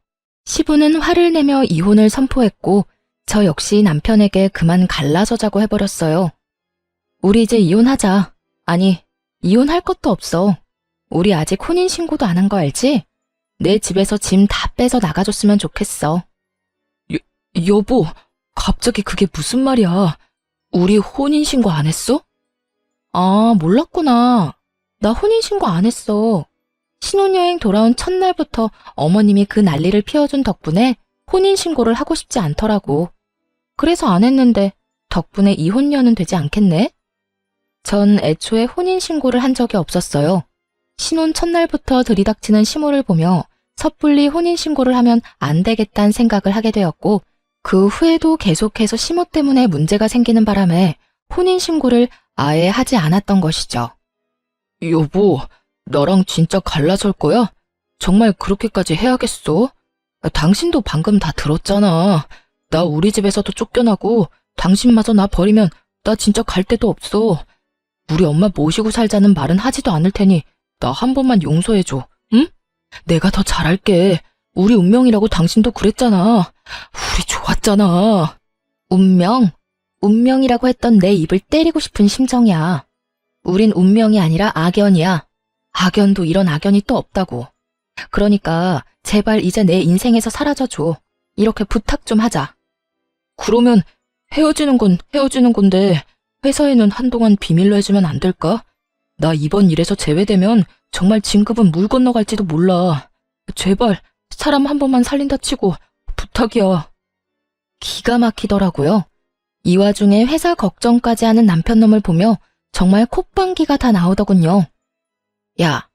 시부는 화를 내며 이혼을 선포했고 저 역시 남편에게 그만 갈라서자고 해버렸어요. 우리 이제 이혼하자. 아니, 이혼할 것도 없어. 우리 아직 혼인신고도 안 한 거 알지? 내 집에서 짐 다 빼서 나가줬으면 좋겠어. 여보, 갑자기 그게 무슨 말이야? 우리 혼인신고 안 했어? 아, 몰랐구나. 나 혼인신고 안 했어. 신혼여행 돌아온 첫날부터 어머님이 그 난리를 피워준 덕분에 혼인신고를 하고 싶지 않더라고. 그래서 안 했는데 덕분에 이혼녀는 되지 않겠네? 전 애초에 혼인신고를 한 적이 없었어요. 신혼 첫날부터 들이닥치는 시모를 보며 섣불리 혼인신고를 하면 안 되겠다는 생각을 하게 되었고 그 후에도 계속해서 시모 때문에 문제가 생기는 바람에 혼인신고를 아예 하지 않았던 것이죠. 여보, 나랑 진짜 갈라설 거야? 정말 그렇게까지 해야겠어? 당신도 방금 다 들었잖아. 나 우리 집에서도 쫓겨나고 당신마저 나 버리면 나 진짜 갈 데도 없어. 우리 엄마 모시고 살자는 말은 하지도 않을 테니 나 한 번만 용서해줘, 응? 내가 더 잘할게. 우리 운명이라고 당신도 그랬잖아. 우리 좋았잖아. 운명? 운명이라고 했던 내 입을 때리고 싶은 심정이야. 우린 운명이 아니라 악연이야. 악연도 이런 악연이 또 없다고. 그러니까 제발 이제 내 인생에서 사라져줘. 이렇게 부탁 좀 하자. 그러면 헤어지는 건 헤어지는 건데 회사에는 한동안 비밀로 해주면 안 될까? 나 이번 일에서 제외되면 정말 진급은 물 건너갈지도 몰라. 제발 사람 한 번만 살린다 치고 부탁이야. 기가 막히더라고요. 이 와중에 회사 걱정까지 하는 남편놈을 보며 정말 콧방귀가 다 나오더군요. 야,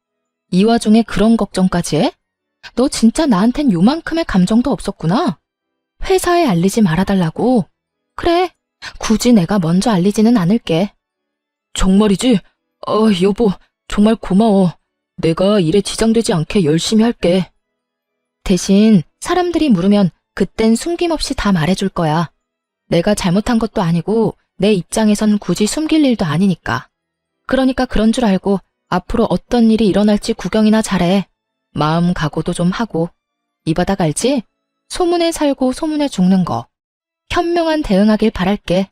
이 와중에 그런 걱정까지 해? 너 진짜 나한텐 요만큼의 감정도 없었구나. 회사에 알리지 말아달라고. 그래, 굳이 내가 먼저 알리지는 않을게. 정말이지? 여보, 정말 고마워. 내가 일에 지장되지 않게 열심히 할게. 대신 사람들이 물으면 그땐 숨김없이 다 말해줄 거야. 내가 잘못한 것도 아니고 내 입장에선 굳이 숨길 일도 아니니까. 그러니까 그런 줄 알고 앞으로 어떤 일이 일어날지 구경이나 잘해. 마음 각오도 좀 하고. 이 바닥 알지? 소문에 살고 소문에 죽는 거. 현명한 대응하길 바랄게.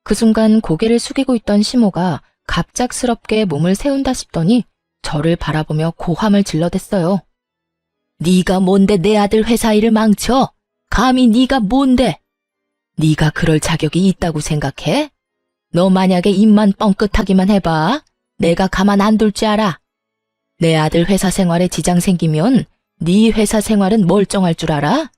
그 순간 고개를 숙이고 있던 시모가 갑작스럽게 몸을 세운다 싶더니 저를 바라보며 고함을 질러댔어요. 네가 뭔데 내 아들 회사 일을 망쳐? 감히 네가 뭔데? 네가 그럴 자격이 있다고 생각해? 너 만약에 입만 뻥끗하기만 해봐. 내가 가만 안 둘 줄 알아. 내 아들 회사 생활에 지장 생기면 네 회사 생활은 멀쩡할 줄 알아?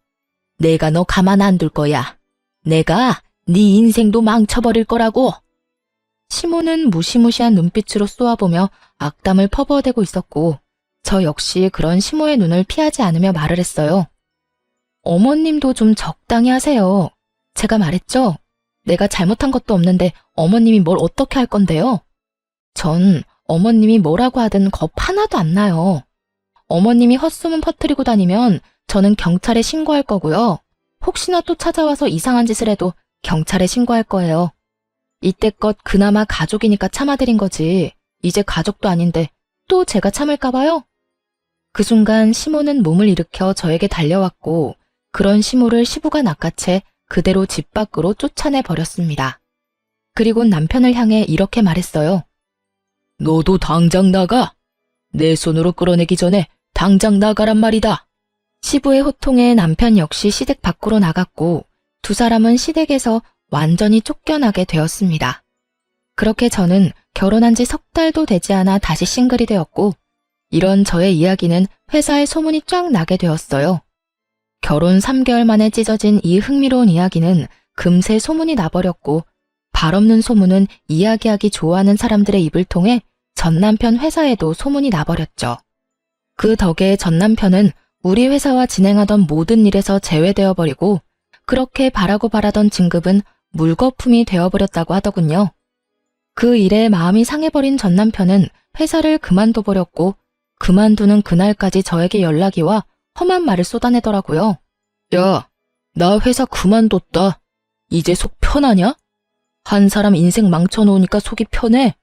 내가 너 가만 안 둘 거야. 내가 네 인생도 망쳐버릴 거라고. 시모는 무시무시한 눈빛으로 쏘아보며 악담을 퍼부어대고 있었고 저 역시 그런 시모의 눈을 피하지 않으며 말을 했어요. 어머님도 좀 적당히 하세요. 제가 말했죠? 내가 잘못한 것도 없는데 어머님이 뭘 어떻게 할 건데요? 전 어머님이 뭐라고 하든 겁 하나도 안 나요. 어머님이 헛소문 퍼뜨리고 다니면 저는 경찰에 신고할 거고요. 혹시나 또 찾아와서 이상한 짓을 해도 경찰에 신고할 거예요. 이때껏 그나마 가족이니까 참아드린 거지. 이제 가족도 아닌데 또 제가 참을까 봐요? 그 순간 시모는 몸을 일으켜 저에게 달려왔고 그런 시모를 시부가 낚아채 그대로 집 밖으로 쫓아내 버렸습니다. 그리고 남편을 향해 이렇게 말했어요. 너도 당장 나가. 내 손으로 끌어내기 전에 당장 나가란 말이다. 시부의 호통에 남편 역시 시댁 밖으로 나갔고 두 사람은 시댁에서 완전히 쫓겨나게 되었습니다. 그렇게 저는 결혼한 지 석 달도 되지 않아 다시 싱글이 되었고 이런 저의 이야기는 회사에 소문이 쫙 나게 되었어요. 결혼 3개월 만에 찢어진 이 흥미로운 이야기는 금세 소문이 나버렸고 발 없는 소문은 이야기하기 좋아하는 사람들의 입을 통해 전 남편 회사에도 소문이 나버렸죠. 그 덕에 전 남편은 우리 회사와 진행하던 모든 일에서 제외되어 버리고 그렇게 바라고 바라던 진급은 물거품이 되어버렸다고 하더군요. 그 일에 마음이 상해버린 전 남편은 회사를 그만둬 버렸고 그만두는 그날까지 저에게 연락이 와 험한 말을 쏟아내더라고요. 야, 나 회사 그만뒀다. 이제 속 편하냐? 한 사람 인생 망쳐놓으니까 속이 편해.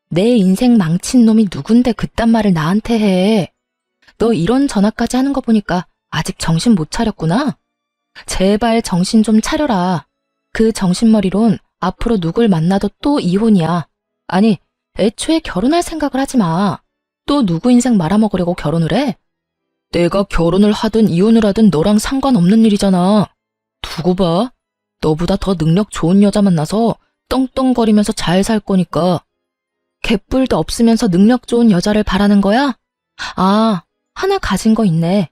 내 인생 망친 놈이 누군데 그딴 말을 나한테 해. 너 이런 전화까지 하는 거 보니까 아직 정신 못 차렸구나. 제발 정신 좀 차려라. 그 정신머리론 앞으로 누굴 만나도 또 이혼이야. 아니, 애초에 결혼할 생각을 하지 마. 또 누구 인생 말아먹으려고 결혼을 해? 내가 결혼을 하든 이혼을 하든 너랑 상관없는 일이잖아. 두고 봐. 너보다 더 능력 좋은 여자 만나서 떵떵거리면서 잘 살 거니까. 개뿔도 없으면서 능력 좋은 여자를 바라는 거야? 아, 하나 가진 거 있네.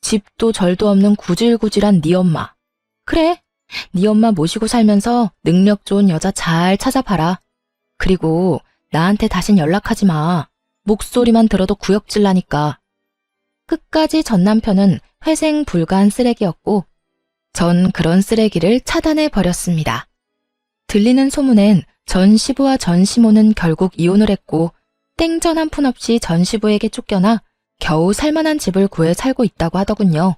집도 절도 없는 구질구질한 네 엄마. 그래, 네 엄마 모시고 살면서 능력 좋은 여자 잘 찾아봐라. 그리고 나한테 다신 연락하지 마. 목소리만 들어도 구역질 나니까. 끝까지 전 남편은 회생 불가한 쓰레기였고 전 그런 쓰레기를 차단해 버렸습니다. 들리는 소문엔 전 시부와 전 시모는 결국 이혼을 했고 땡전 한 푼 없이 전 시부에게 쫓겨나 겨우 살만한 집을 구해 살고 있다고 하더군요.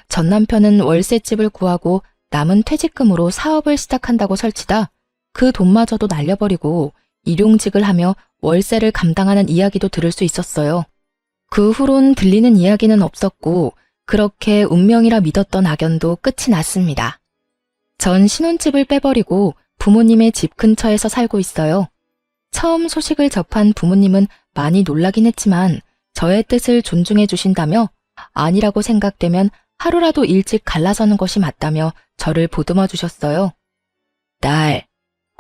전 남편은 월세집을 구하고 남은 퇴직금으로 사업을 시작한다고 설치다 그 돈마저도 날려버리고 일용직을 하며 월세를 감당하는 이야기도 들을 수 있었어요. 그 후론 들리는 이야기는 없었고 그렇게 운명이라 믿었던 악연도 끝이 났습니다. 전 신혼집을 빼버리고 부모님의 집 근처에서 살고 있어요. 처음 소식을 접한 부모님은 많이 놀라긴 했지만 저의 뜻을 존중해 주신다며 아니라고 생각되면 하루라도 일찍 갈라서는 것이 맞다며 저를 보듬어 주셨어요. 딸,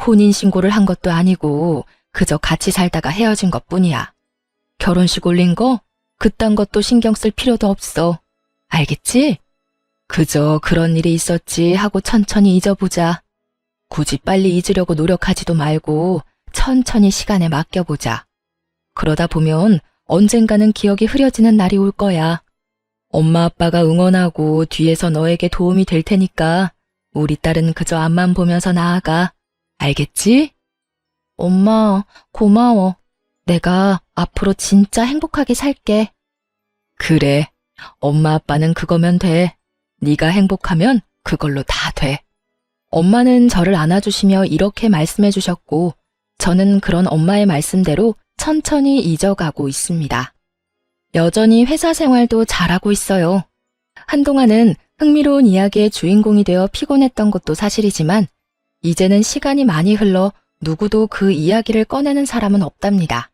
혼인신고를 한 것도 아니고 그저 같이 살다가 헤어진 것뿐이야. 결혼식 올린 거? 그딴 것도 신경 쓸 필요도 없어. 알겠지? 그저 그런 일이 있었지 하고 천천히 잊어보자. 굳이 빨리 잊으려고 노력하지도 말고 천천히 시간에 맡겨보자. 그러다 보면 언젠가는 기억이 흐려지는 날이 올 거야. 엄마 아빠가 응원하고 뒤에서 너에게 도움이 될 테니까 우리 딸은 그저 앞만 보면서 나아가. 알겠지? 엄마, 고마워. 내가 앞으로 진짜 행복하게 살게. 그래, 엄마 아빠는 그거면 돼. 네가 행복하면 그걸로 다 돼. 엄마는 저를 안아주시며 이렇게 말씀해 주셨고 저는 그런 엄마의 말씀대로 천천히 잊어가고 있습니다. 여전히 회사 생활도 잘하고 있어요. 한동안은 흥미로운 이야기의 주인공이 되어 피곤했던 것도 사실이지만 이제는 시간이 많이 흘러 누구도 그 이야기를 꺼내는 사람은 없답니다.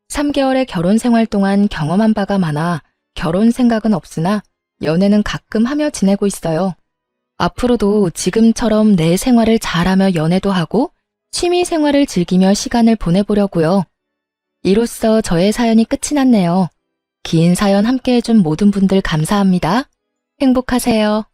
3개월의 결혼 생활 동안 경험한 바가 많아 결혼 생각은 없으나 연애는 가끔 하며 지내고 있어요. 앞으로도 지금처럼 내 생활을 잘하며 연애도 하고 취미 생활을 즐기며 시간을 보내보려고요. 이로써 저의 사연이 끝이 났네요. 긴 사연 함께 해준 모든 분들 감사합니다. 행복하세요.